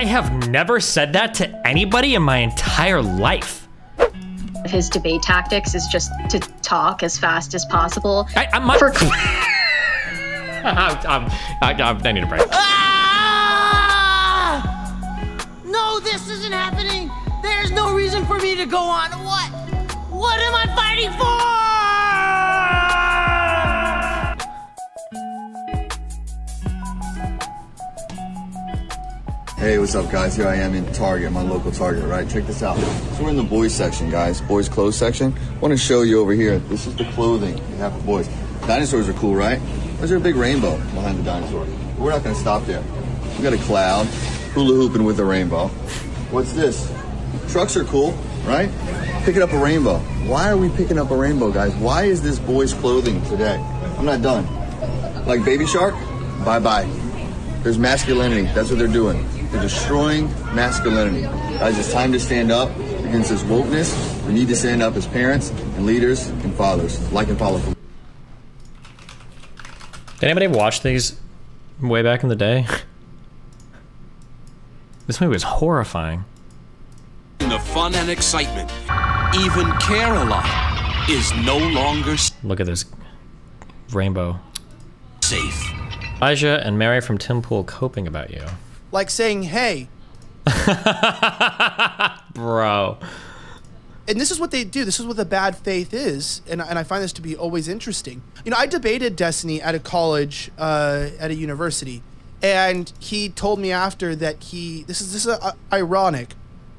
I have never said that to anybody in my entire life. His debate tactics is just to talk as fast as possible. I need a break. No, this isn't happening. There's no reason for me to go on. What am I fighting for? Hey, what's up, guys? Here I am in Target, my local Target, right? Check this out. So we're in the boys section, guys. Boys clothes section. I want to show you over here. This is the clothing you have for boys. Dinosaurs are cool, right? There's a big rainbow behind the dinosaur. We're not going to stop there. We got a cloud, hula hooping with a rainbow. What's this? Trucks are cool, right? Picking up a rainbow. Why are we picking up a rainbow, guys? Why is this boys clothing today? I'm not done. Like Baby Shark? Bye-bye. There's masculinity. That's what they're doing. They're destroying masculinity. Guys, it's time to stand up against this wokeness. We need to stand up as parents and leaders and fathers. Like and follow. Did anybody watch these way back in the day? This movie was horrifying. The fun and excitement, even Caroline is no longer Look at this rainbow. safe. Elijah and Mary from Tim Pool coping about you. Like saying, hey. Bro. And this is what they do. This is what the bad faith is. And I find this to be always interesting. You know, I debated Destiny at a college, at a university. And he told me after that this is ironic,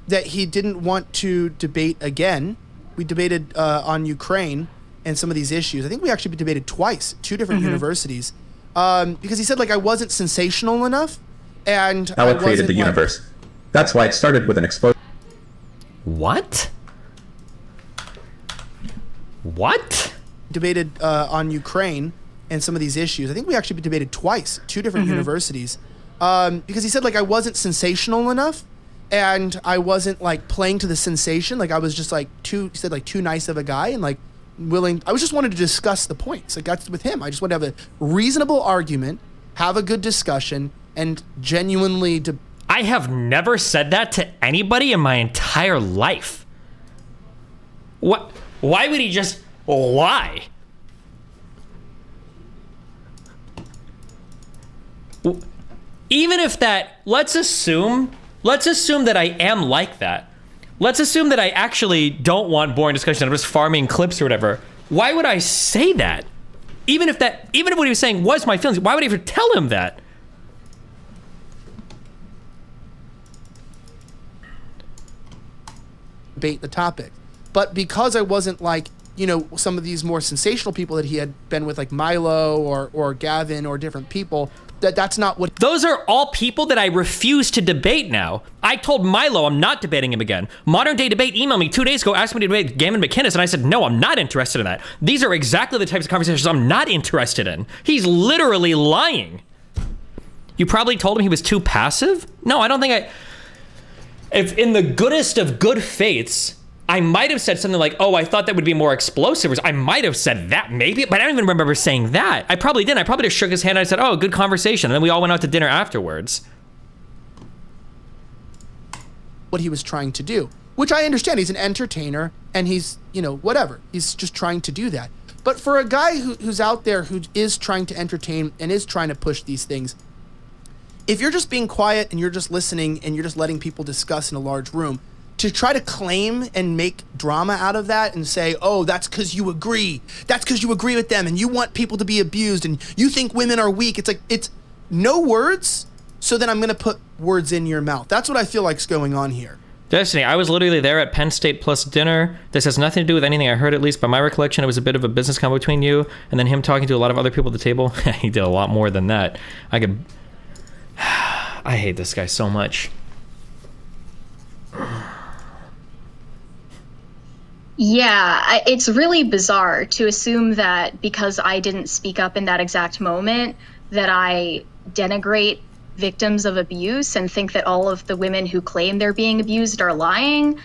that he didn't want to debate again. We debated on Ukraine and some of these issues. I think we actually debated twice, 2 different universities. Because he said, like, I wasn't sensational enough. And Now it created the universe. That's why it started with an explosion. What? What? Debated on Ukraine and some of these issues. I think we actually debated twice, 2 different universities. Because he said, like, I wasn't sensational enough. And I wasn't, like, playing to the sensation. Like, I was just, like, he said, like, too nice of a guy. And, like, I was just wanted to discuss the points. Like, that's with him. I just want to have a reasonable argument, have a good discussion, and genuinely I have never said that to anybody in my entire life. What? Why would he just lie? Even if that, let's assume that I am like that. Let's assume that I actually don't want boring discussion. I'm just farming clips or whatever. Why would I say that? Even if what he was saying was my feelings, why would I ever tell him that? Debate the topic. But because I wasn't like, you know, some of these more sensational people that he had been with, like Milo or Gavin or different people, that's not what... Those are all people that I refuse to debate now. I told Milo I'm not debating him again. Modern Day Debate emailed me 2 days ago, asked me to debate Gavin McInnes, and I said, no, I'm not interested in that. These are exactly the types of conversations I'm not interested in. He's literally lying. You probably told him he was too passive? No, I don't think if in the goodest of good faiths, I might have said something like, oh, I thought that would be more explosive. I might have said that maybe, but I don't even remember saying that. I probably didn't. I probably just shook his hand and I said, oh, good conversation. And then we all went out to dinner afterwards. What he was trying to do, which I understand. He's an entertainer and he's, you know, whatever. He's just trying to do that. But for a guy who's out there who is trying to entertain and is trying to push these things, if you're just being quiet and you're just listening and you're just letting people discuss in a large room, to try to claim and make drama out of that and say, oh, that's because you agree. That's because you agree with them and you want people to be abused and you think women are weak. It's like, it's no words, so then I'm going to put words in your mouth. That's what I feel like's going on here. Destiny, I was literally there at Penn State plus dinner. This has nothing to do with anything I heard, at least by my recollection. It was a bit of a business combo between you and then him talking to a lot of other people at the table. He did a lot more than that. I hate this guy so much. Yeah, it's really bizarre to assume that because I didn't speak up in that exact moment, that I denigrate victims of abuse and think that all of the women who claim they're being abused are lying.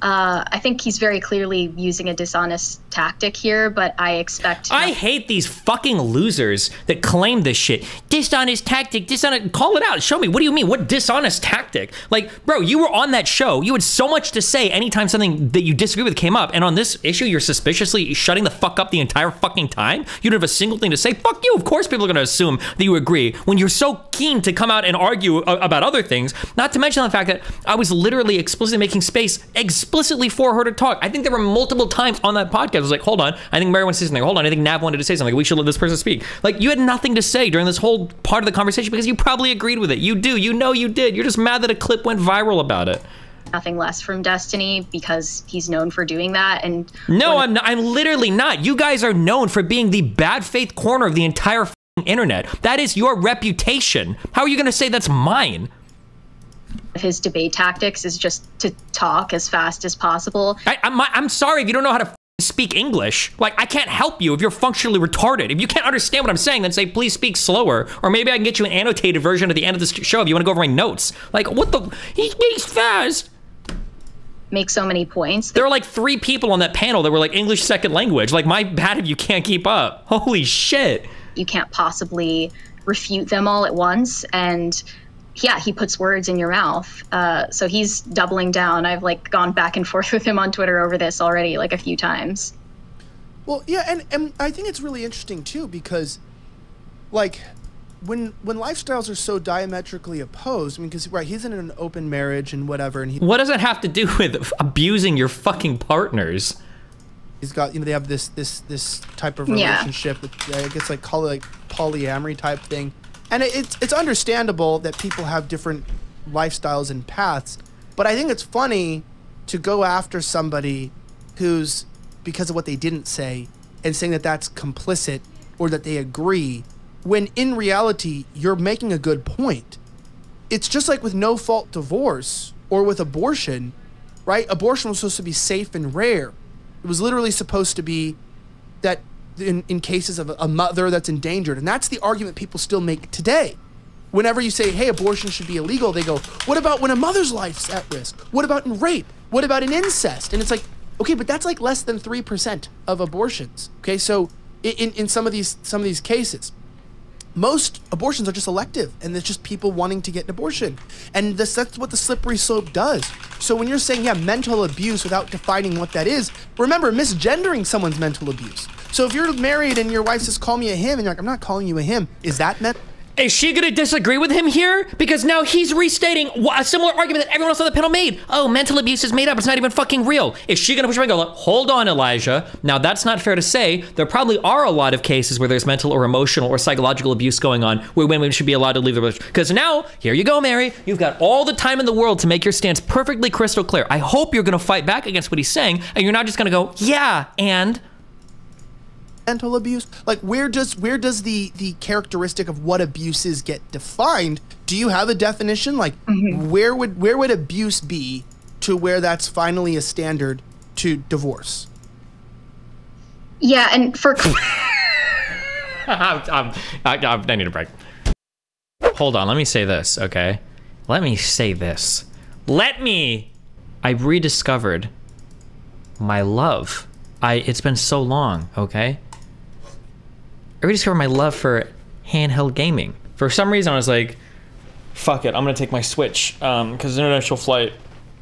I think he's very clearly using a dishonest tactic here, but I expect... I hate these fucking losers that claim this shit. Dishonest tactic, dishonest... Call it out. Show me. What do you mean? What dishonest tactic? Like, bro, you were on that show. You had so much to say anytime something that you disagree with came up. And on this issue, you're suspiciously shutting the fuck up the entire fucking time? You don't have a single thing to say? Fuck you. Of course people are going to assume that you agree when you're so keen to come out and argue about other things. Not to mention the fact that I was literally explicitly making space explicitly for her to talk. I think there were multiple times on that podcast I was like, hold on, I think Mary wants to say something. Hold on, I think Nav wanted to say something. We should let this person speak. Like, you had nothing to say during this whole part of the conversation because you probably agreed with it. You do. You know you did. You're just mad that a clip went viral about it. Nothing less from Destiny because he's known for doing that. And no, I'm literally not. You guys are known for being the bad faith corner of the entire internet. That is your reputation. How are you going to say that's mine? His debate tactics is just to talk as fast as possible. I'm sorry if you don't know how to speak English. Like, I can't help you if you're functionally retarded. If you can't understand what I'm saying, then say, please speak slower. Or maybe I can get you an annotated version at the end of the show if you want to go over my notes. Like, what the? He speaks fast. Make so many points. There were like 3 people on that panel that were like English second language. Like, my bad if you can't keep up. Holy shit. You can't possibly refute them all at once. And yeah, he puts words in your mouth. So he's doubling down. I've like gone back and forth with him on Twitter over this already like a few times. Well, yeah, and I think it's really interesting too because, like, when lifestyles are so diametrically opposed, I mean, because right, he's in an open marriage and whatever, and what does it have to do with abusing your fucking partners? He's got, you know, they have this type of relationship. Yeah. I guess call it like polyamory type thing. And it's understandable that people have different lifestyles and paths, but I think it's funny to go after somebody who's, because of what they didn't say, and saying that that's complicit or that they agree, when in reality, you're making a good point. It's just like with no-fault divorce or with abortion, right? Abortion was supposed to be safe and rare. It was literally supposed to be that in cases of a mother that's endangered. And that's the argument people still make today. Whenever you say, hey, abortion should be illegal, they go, what about when a mother's life's at risk? What about in rape? What about in incest? And it's like, okay, but that's like less than 3% of abortions. Okay, so in some of these cases, most abortions are just elective, and it's just people wanting to get an abortion. And that's what the slippery slope does. So when you're saying, yeah, mental abuse without defining what that is, remember, misgendering someone's mental abuse. So if you're married and your wife says, call me a him, and you're like, I'm not calling you a him, is that mental? Is she gonna disagree with him here? Because now he's restating a similar argument that everyone else on the panel made. Oh, mental abuse is made up, it's not even fucking real. Is she gonna push back and go, hold on, Elijah. Now that's not fair to say. There probably are a lot of cases where there's mental or emotional or psychological abuse going on where women should be allowed to leave the relationship. Because now, here you go, Mary. You've got all the time in the world to make your stance perfectly crystal clear. I hope you're gonna fight back against what he's saying, and you're not just gonna go, yeah, and... mental abuse? Like, where does the characteristic of what abuse is get defined? Do you have a definition? Like, where would abuse be to where that's finally a standard to divorce? Yeah, and for I need a break. Hold on, let me say this, okay? Let me say this. I rediscovered my love. It's been so long, okay? I rediscovered my love for handheld gaming. For some reason, I was like, fuck it, I'm gonna take my Switch, because international flight,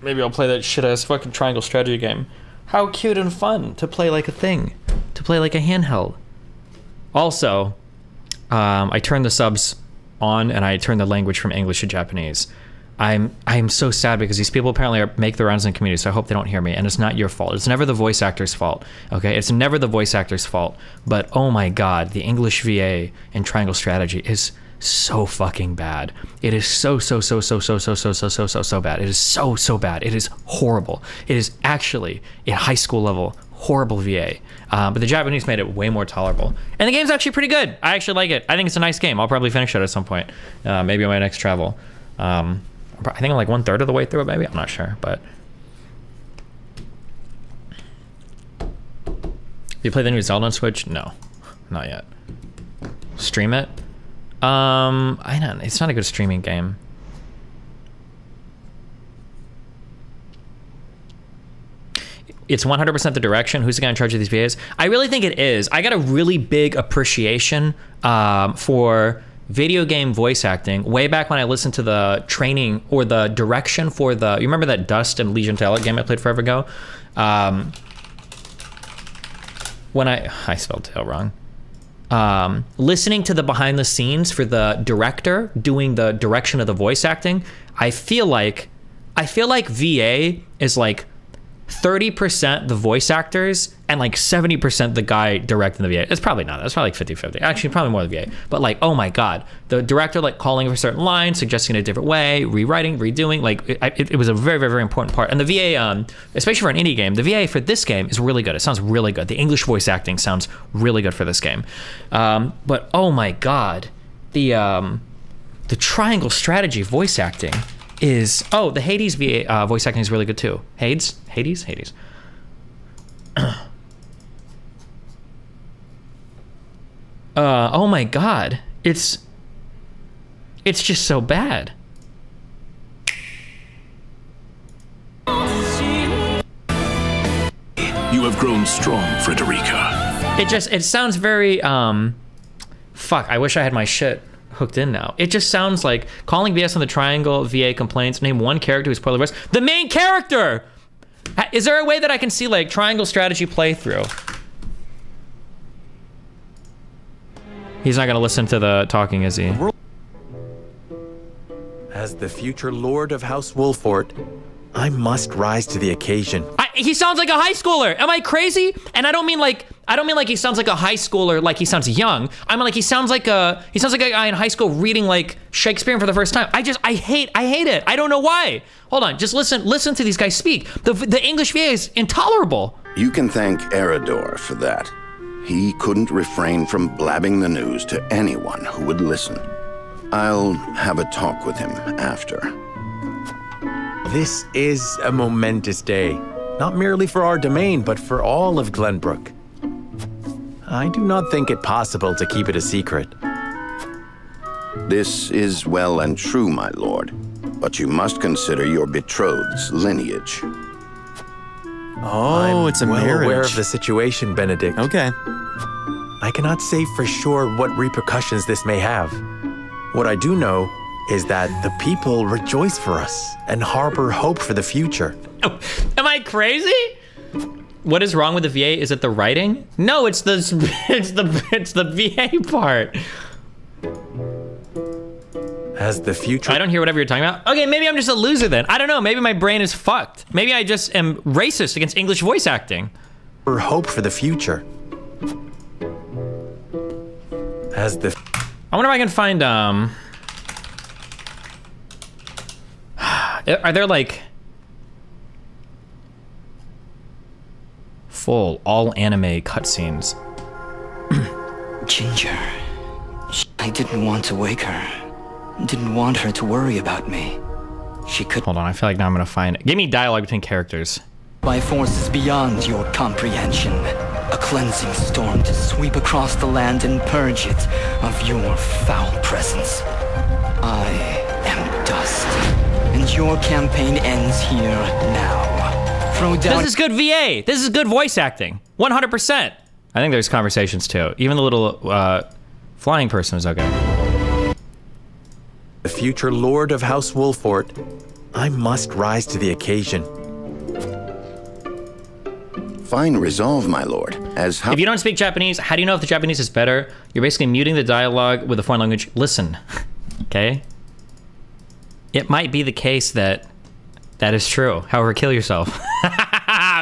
maybe I'll play that shit-ass fucking triangle strategy game. How cute and fun to play like a thing, to play like a handheld. Also, I turned the subs on and I turned the language from English to Japanese. I'm so sad because these people apparently make the rounds in the community, so I hope they don't hear me, and it's not your fault. It's never the voice actor's fault, okay? It's never the voice actor's fault, but oh my god, the English VA in Triangle Strategy is so fucking bad. It is so bad. It is so bad. It is horrible. It is actually, at high school level, horrible VA. But the Japanese made it way more tolerable. And the game's actually pretty good. I actually like it. I think it's a nice game. I'll probably finish it at some point. Maybe on my next travel. I think I'm like 1/3 of the way through it, maybe. I'm not sure, but. You play the new Zelda on Switch? No, not yet. Stream it? I don't. It's not a good streaming game. it's 100% the direction. Who's the guy in charge of these VAs? I really think it is. I got a really big appreciation for video game voice acting way back when I listened to the training or the direction for the, you remember that Dust and Legion of Talent game I played forever ago? When I spelled tail wrong. Listening to the behind the scenes for the director doing the direction of the voice acting, I feel like VA is like 30% the voice actors and like 70% the guy directing the VA. It's probably not. That's probably like 50-50. Actually, probably more the VA. But like, oh my God, the director like calling for a certain line, suggesting it a different way, rewriting, redoing. Like it was a very, very, very important part. And the VA, especially for an indie game, the VA for this game is really good. It sounds really good. The English voice acting sounds really good for this game. But oh my God, the triangle strategy voice acting is, oh, the Hades VA voice acting is really good too. Hades. Oh my God, it's just so bad. You have grown strong, Frederica. It sounds very, fuck, I wish I had my shit hooked in now. It just sounds like calling BS on the triangle VA complaints. Name one character who's poorly voiced. The main character! Is there a way that I can see like triangle strategy playthrough? He's not gonna listen to the talking, is he? As the future Lord of House Wolfort, I must rise to the occasion. He sounds like a high schooler. Am I crazy? And I don't mean like he sounds like a high schooler, like he sounds young. I mean like he sounds like a guy in high school reading like Shakespeare for the first time. I hate it. I don't know why. Hold on, just listen to these guys speak. The English VA is intolerable. You can thank Eridor for that. He couldn't refrain from blabbing the news to anyone who would listen. I'll have a talk with him after. This is a momentous day, not merely for our domain, but for all of Glenbrook. I do not think it possible to keep it a secret. This is well and true, my lord, but you must consider your betrothed's lineage. Oh, it's a well marriage. Aware of the situation, Benedict. Okay. I cannot say for sure what repercussions this may have. What I do know is that the people rejoice for us and harbor hope for the future. Oh, am I crazy? What is wrong with the VA? Is it the writing? No, it's the VA part. As the future... I don't hear whatever you're talking about. Okay, maybe I'm just a loser then. I don't know. Maybe my brain is fucked. Maybe I just am racist against English voice acting. For hope for the future. As the... I wonder if I can find, are there like full all anime cutscenes? Ginger. I didn't want to wake her. Didn't want her to worry about me. She could... Hold on, I feel like now I'm gonna find it. Give me dialogue between characters. By forces beyond your comprehension. A cleansing storm to sweep across the land and purge it of your foul presence. I am dust, and your campaign ends here now. Throw down... This is good VA. This is good voice acting. 100%. I think there's conversations too. Even the little flying person is okay. The future Lord of House Wolfort, I must rise to the occasion. Fine resolve, my lord. If you don't speak Japanese, how do you know if the Japanese is better? You're basically muting the dialogue with a foreign language. Listen, okay? It might be the case that that is true. However, kill yourself.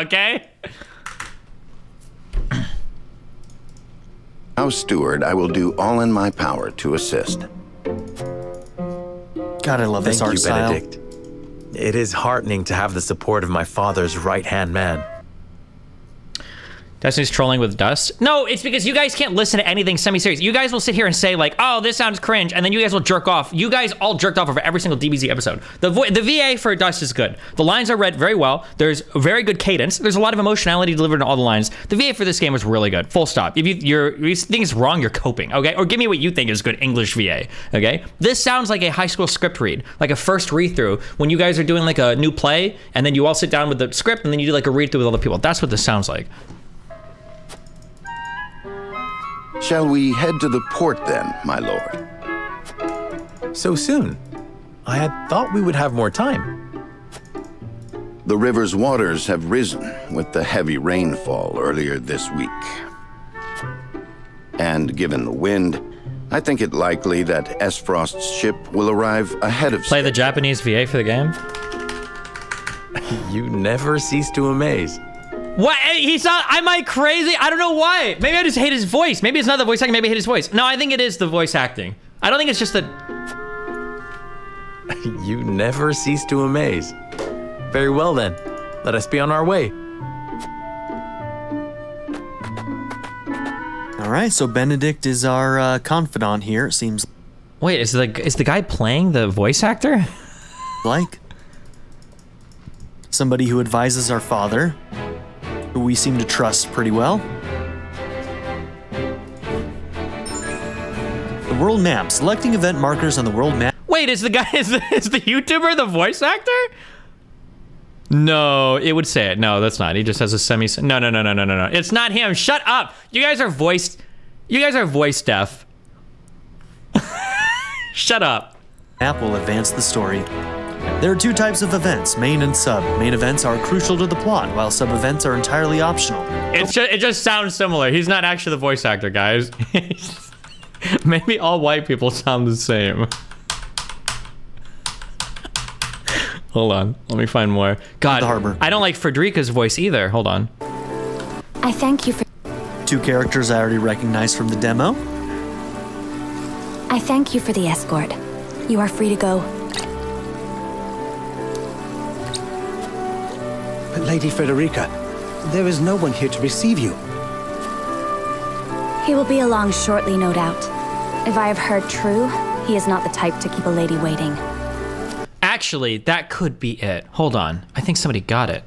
Okay? House Steward, I will do all in my power to assist. God, I love this art style. Thank you, Benedict. It is heartening to have the support of my father's right-hand man. Destiny's trolling with Dust. No, it's because you guys can't listen to anything semi-serious. You guys will sit here and say like, oh, this sounds cringe, and then you guys will jerk off. You guys all jerked off over every single DBZ episode. The VA for Dust is good. The lines are read very well. There's very good cadence. There's a lot of emotionality delivered in all the lines. The VA for this game was really good. Full stop. If you think it's wrong, you're coping, okay? Or give me what you think is good English VA, okay? This sounds like a high school script read, like a first read-through when you guys are doing like a new play, and then you all sit down with the script, and then you do like a read-through with all the people. That's what this sounds like. Shall we head to the port then, my lord? So soon? I had thought we would have more time. The river's waters have risen with the heavy rainfall earlier this week. And given the wind, I think it likely that Esfrost's ship will arrive ahead of Play the Japanese VA for the game? You never cease to amaze. What? He's not. Am I crazy? I don't know why. Maybe I just hate his voice. Maybe it's not the voice acting. Maybe I hate his voice. No, I think it is the voice acting. I don't think it's just the... You never cease to amaze. Very well then. Let us be on our way. All right, so Benedict is our confidant here, it seems. Wait, is the guy playing the voice actor? Like somebody who advises our father, who we seem to trust pretty well. The world map. Selecting event markers on the world map. Wait, is the YouTuber the voice actor? No, it would say it. No, that's not. He just has a semi. No. It's not him. Shut up. You guys are voice deaf. Shut up. Map will advance the story. There are two types of events, main and sub. Main events are crucial to the plot, while sub events are entirely optional. It just sounds similar. He's not actually the voice actor, guys. Maybe all white people sound the same. Hold on, let me find more. God, I don't like Frederica's voice either. Hold on. I thank you for... Two characters I already recognized from the demo. I thank you for the escort. You are free to go. But Lady Frederica, there is no one here to receive you. He will be along shortly, no doubt. If I have heard true, he is not the type to keep a lady waiting. Actually, that could be it. Hold on. I think somebody got it.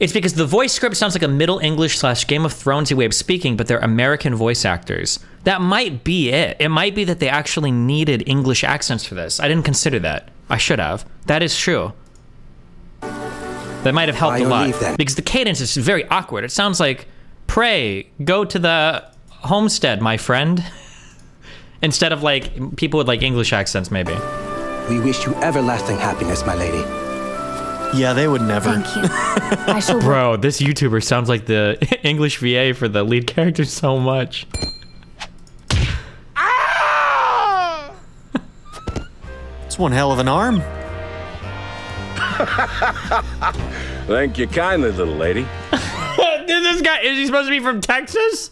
It's because the voice script sounds like a Middle English / Game of Thrones-y way of speaking, but they're American voice actors. That might be it. It might be that they actually needed English accents for this. I didn't consider that. I should have. That is true. That might have helped a lot. Because the cadence is very awkward. It sounds like, pray, go to the homestead, my friend. Instead of like, people with like English accents, maybe. We wish you everlasting happiness, my lady. Yeah, they would never. Thank you. I shall... Bro, this YouTuber sounds like the English VA for the lead character so much. It's one hell of an arm. Thank you kindly, little lady. This guy, is he supposed to be from Texas?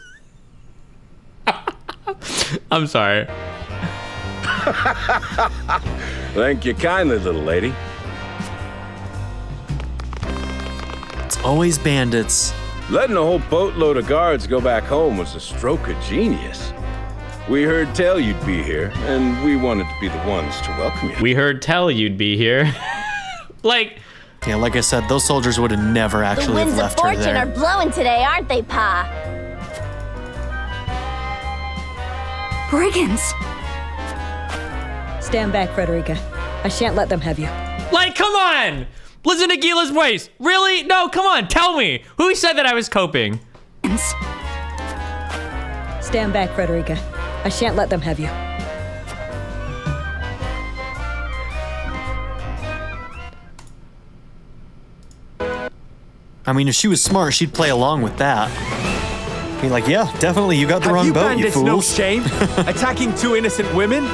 I'm sorry. Thank you kindly, little lady. It's always bandits. Letting a whole boatload of guards go back home was a stroke of genius. We heard tell you'd be here, and we wanted to be the ones to welcome you. We heard tell you'd be here. Like... Yeah, like I said, those soldiers would have never actually have left her there. The winds of fortune are blowing today, aren't they, Pa? Brigands! Stand back, Frederica. I shan't let them have you. Like, come on! Listen to Gila's voice. Really? No, come on, tell me. Who said that I was coping? Stand back, Frederica. I shan't let them have you. I mean, if she was smart, she'd play along with that. Be like, yeah, definitely, you got the wrong boat, you fools. No shame? Attacking two innocent women?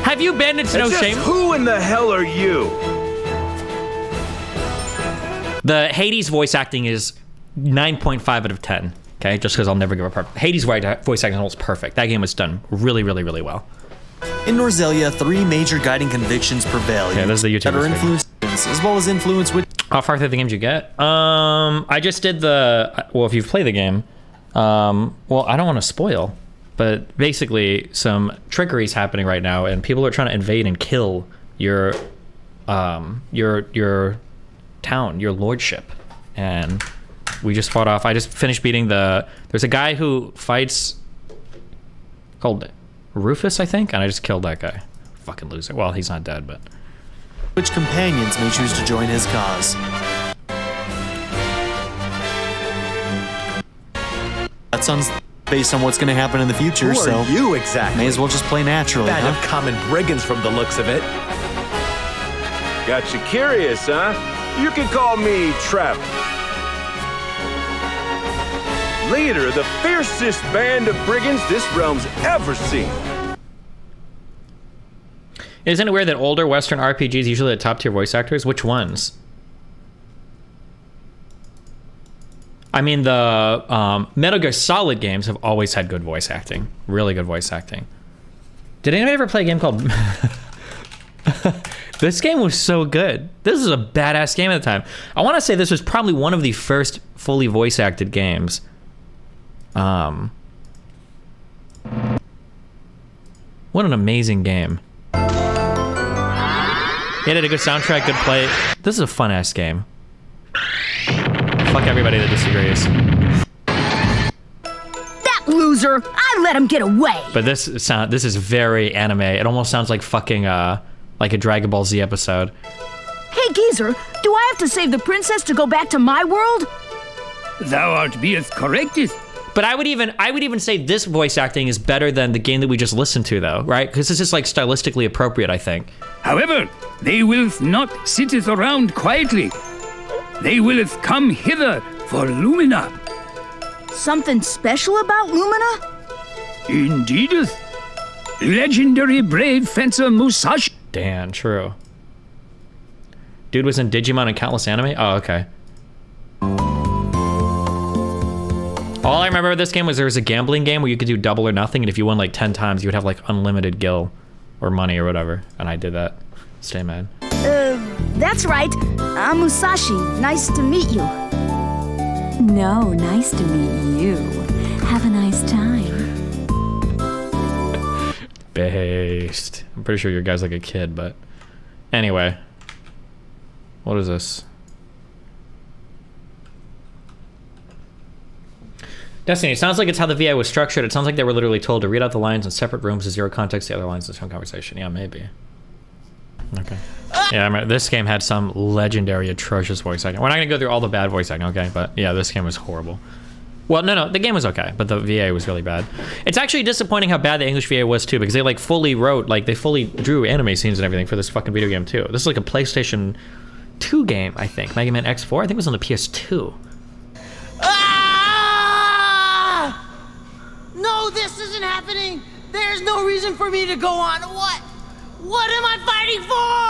Have you bandits no shame? Who in the hell are you? The Hades voice acting is 9.5 out of 10. Okay, just because I'll never give up. Hades voice acting is perfect. That game was done really, really, really well. In Norzelia, 3 major guiding convictions prevail. Yeah, this is the YouTuber. That are influenced, as well as influence with. How far through the games you get? I just did the... Well, if you've played the game... well, I don't want to spoil, but basically some trickery's happening right now, and people are trying to invade and kill your town, your lordship. And we just fought off. I just finished beating the... There's a guy who fights called Rufus, I think, and I just killed that guy. Fucking loser. Well, he's not dead, but... Which companions may choose to join his cause? That sounds based on what's going to happen in the future, Who are so you exactly? may as well just play naturally, Band huh? of common brigands from the looks of it. Got you curious, huh? You can call me Trap. Leader of the fiercest band of brigands this realm's ever seen. Isn't it weird that older Western RPGs usually have top tier voice actors? Which ones? I mean, the Metal Gear Solid games have always had good voice acting. Really good voice acting. Did anybody ever play a game called... This game was so good. This is a badass game at the time. I want to say this was probably one of the first fully voice acted games. What an amazing game. It had a good soundtrack, good play. This is a fun ass game. Fuck everybody that disagrees. That loser! I let him get away! But this is very anime. It almost sounds like fucking like a Dragon Ball Z episode. Hey, geezer, do I have to save the princess to go back to my world? Thou art beest correcteth. But I would even say this voice acting is better than the game that we just listened to, though, right? Because this is like stylistically appropriate, I think. However, they willeth not sitteth around quietly. They willeth come hither for Lumina. Something special about Lumina? Indeedeth. Legendary brave fencer Musashi. Damn, true. Dude was in Digimon and countless anime? Oh, okay. All I remember of this game was there was a gambling game where you could do double or nothing, and if you won like 10 times, you would have like unlimited gil or money or whatever. And I did that. Stay mad. That's right. I'm Musashi. Nice to meet you. No, nice to meet you. Have a nice time. Based. I'm pretty sure your guy's like a kid, but anyway. What is this? Destiny, it sounds like it's how the VI was structured. It sounds like they were literally told to read out the lines in separate rooms with zero context, the other lines in the same conversation. Yeah, maybe. Okay. Yeah, I remember this game had some legendary, atrocious voice acting. We're not going to go through all the bad voice acting, okay? But yeah, this game was horrible. Well, no, the game was okay, but the VA was really bad. It's actually disappointing how bad the English VA was, too, because they, like, fully wrote, like, they fully drew anime scenes and everything for this fucking video game, too. This is, like, a PlayStation 2 game, I think. Mega Man X4? I think it was on the PS2. No, this isn't happening. There's no reason for me to go on. What am I fighting for?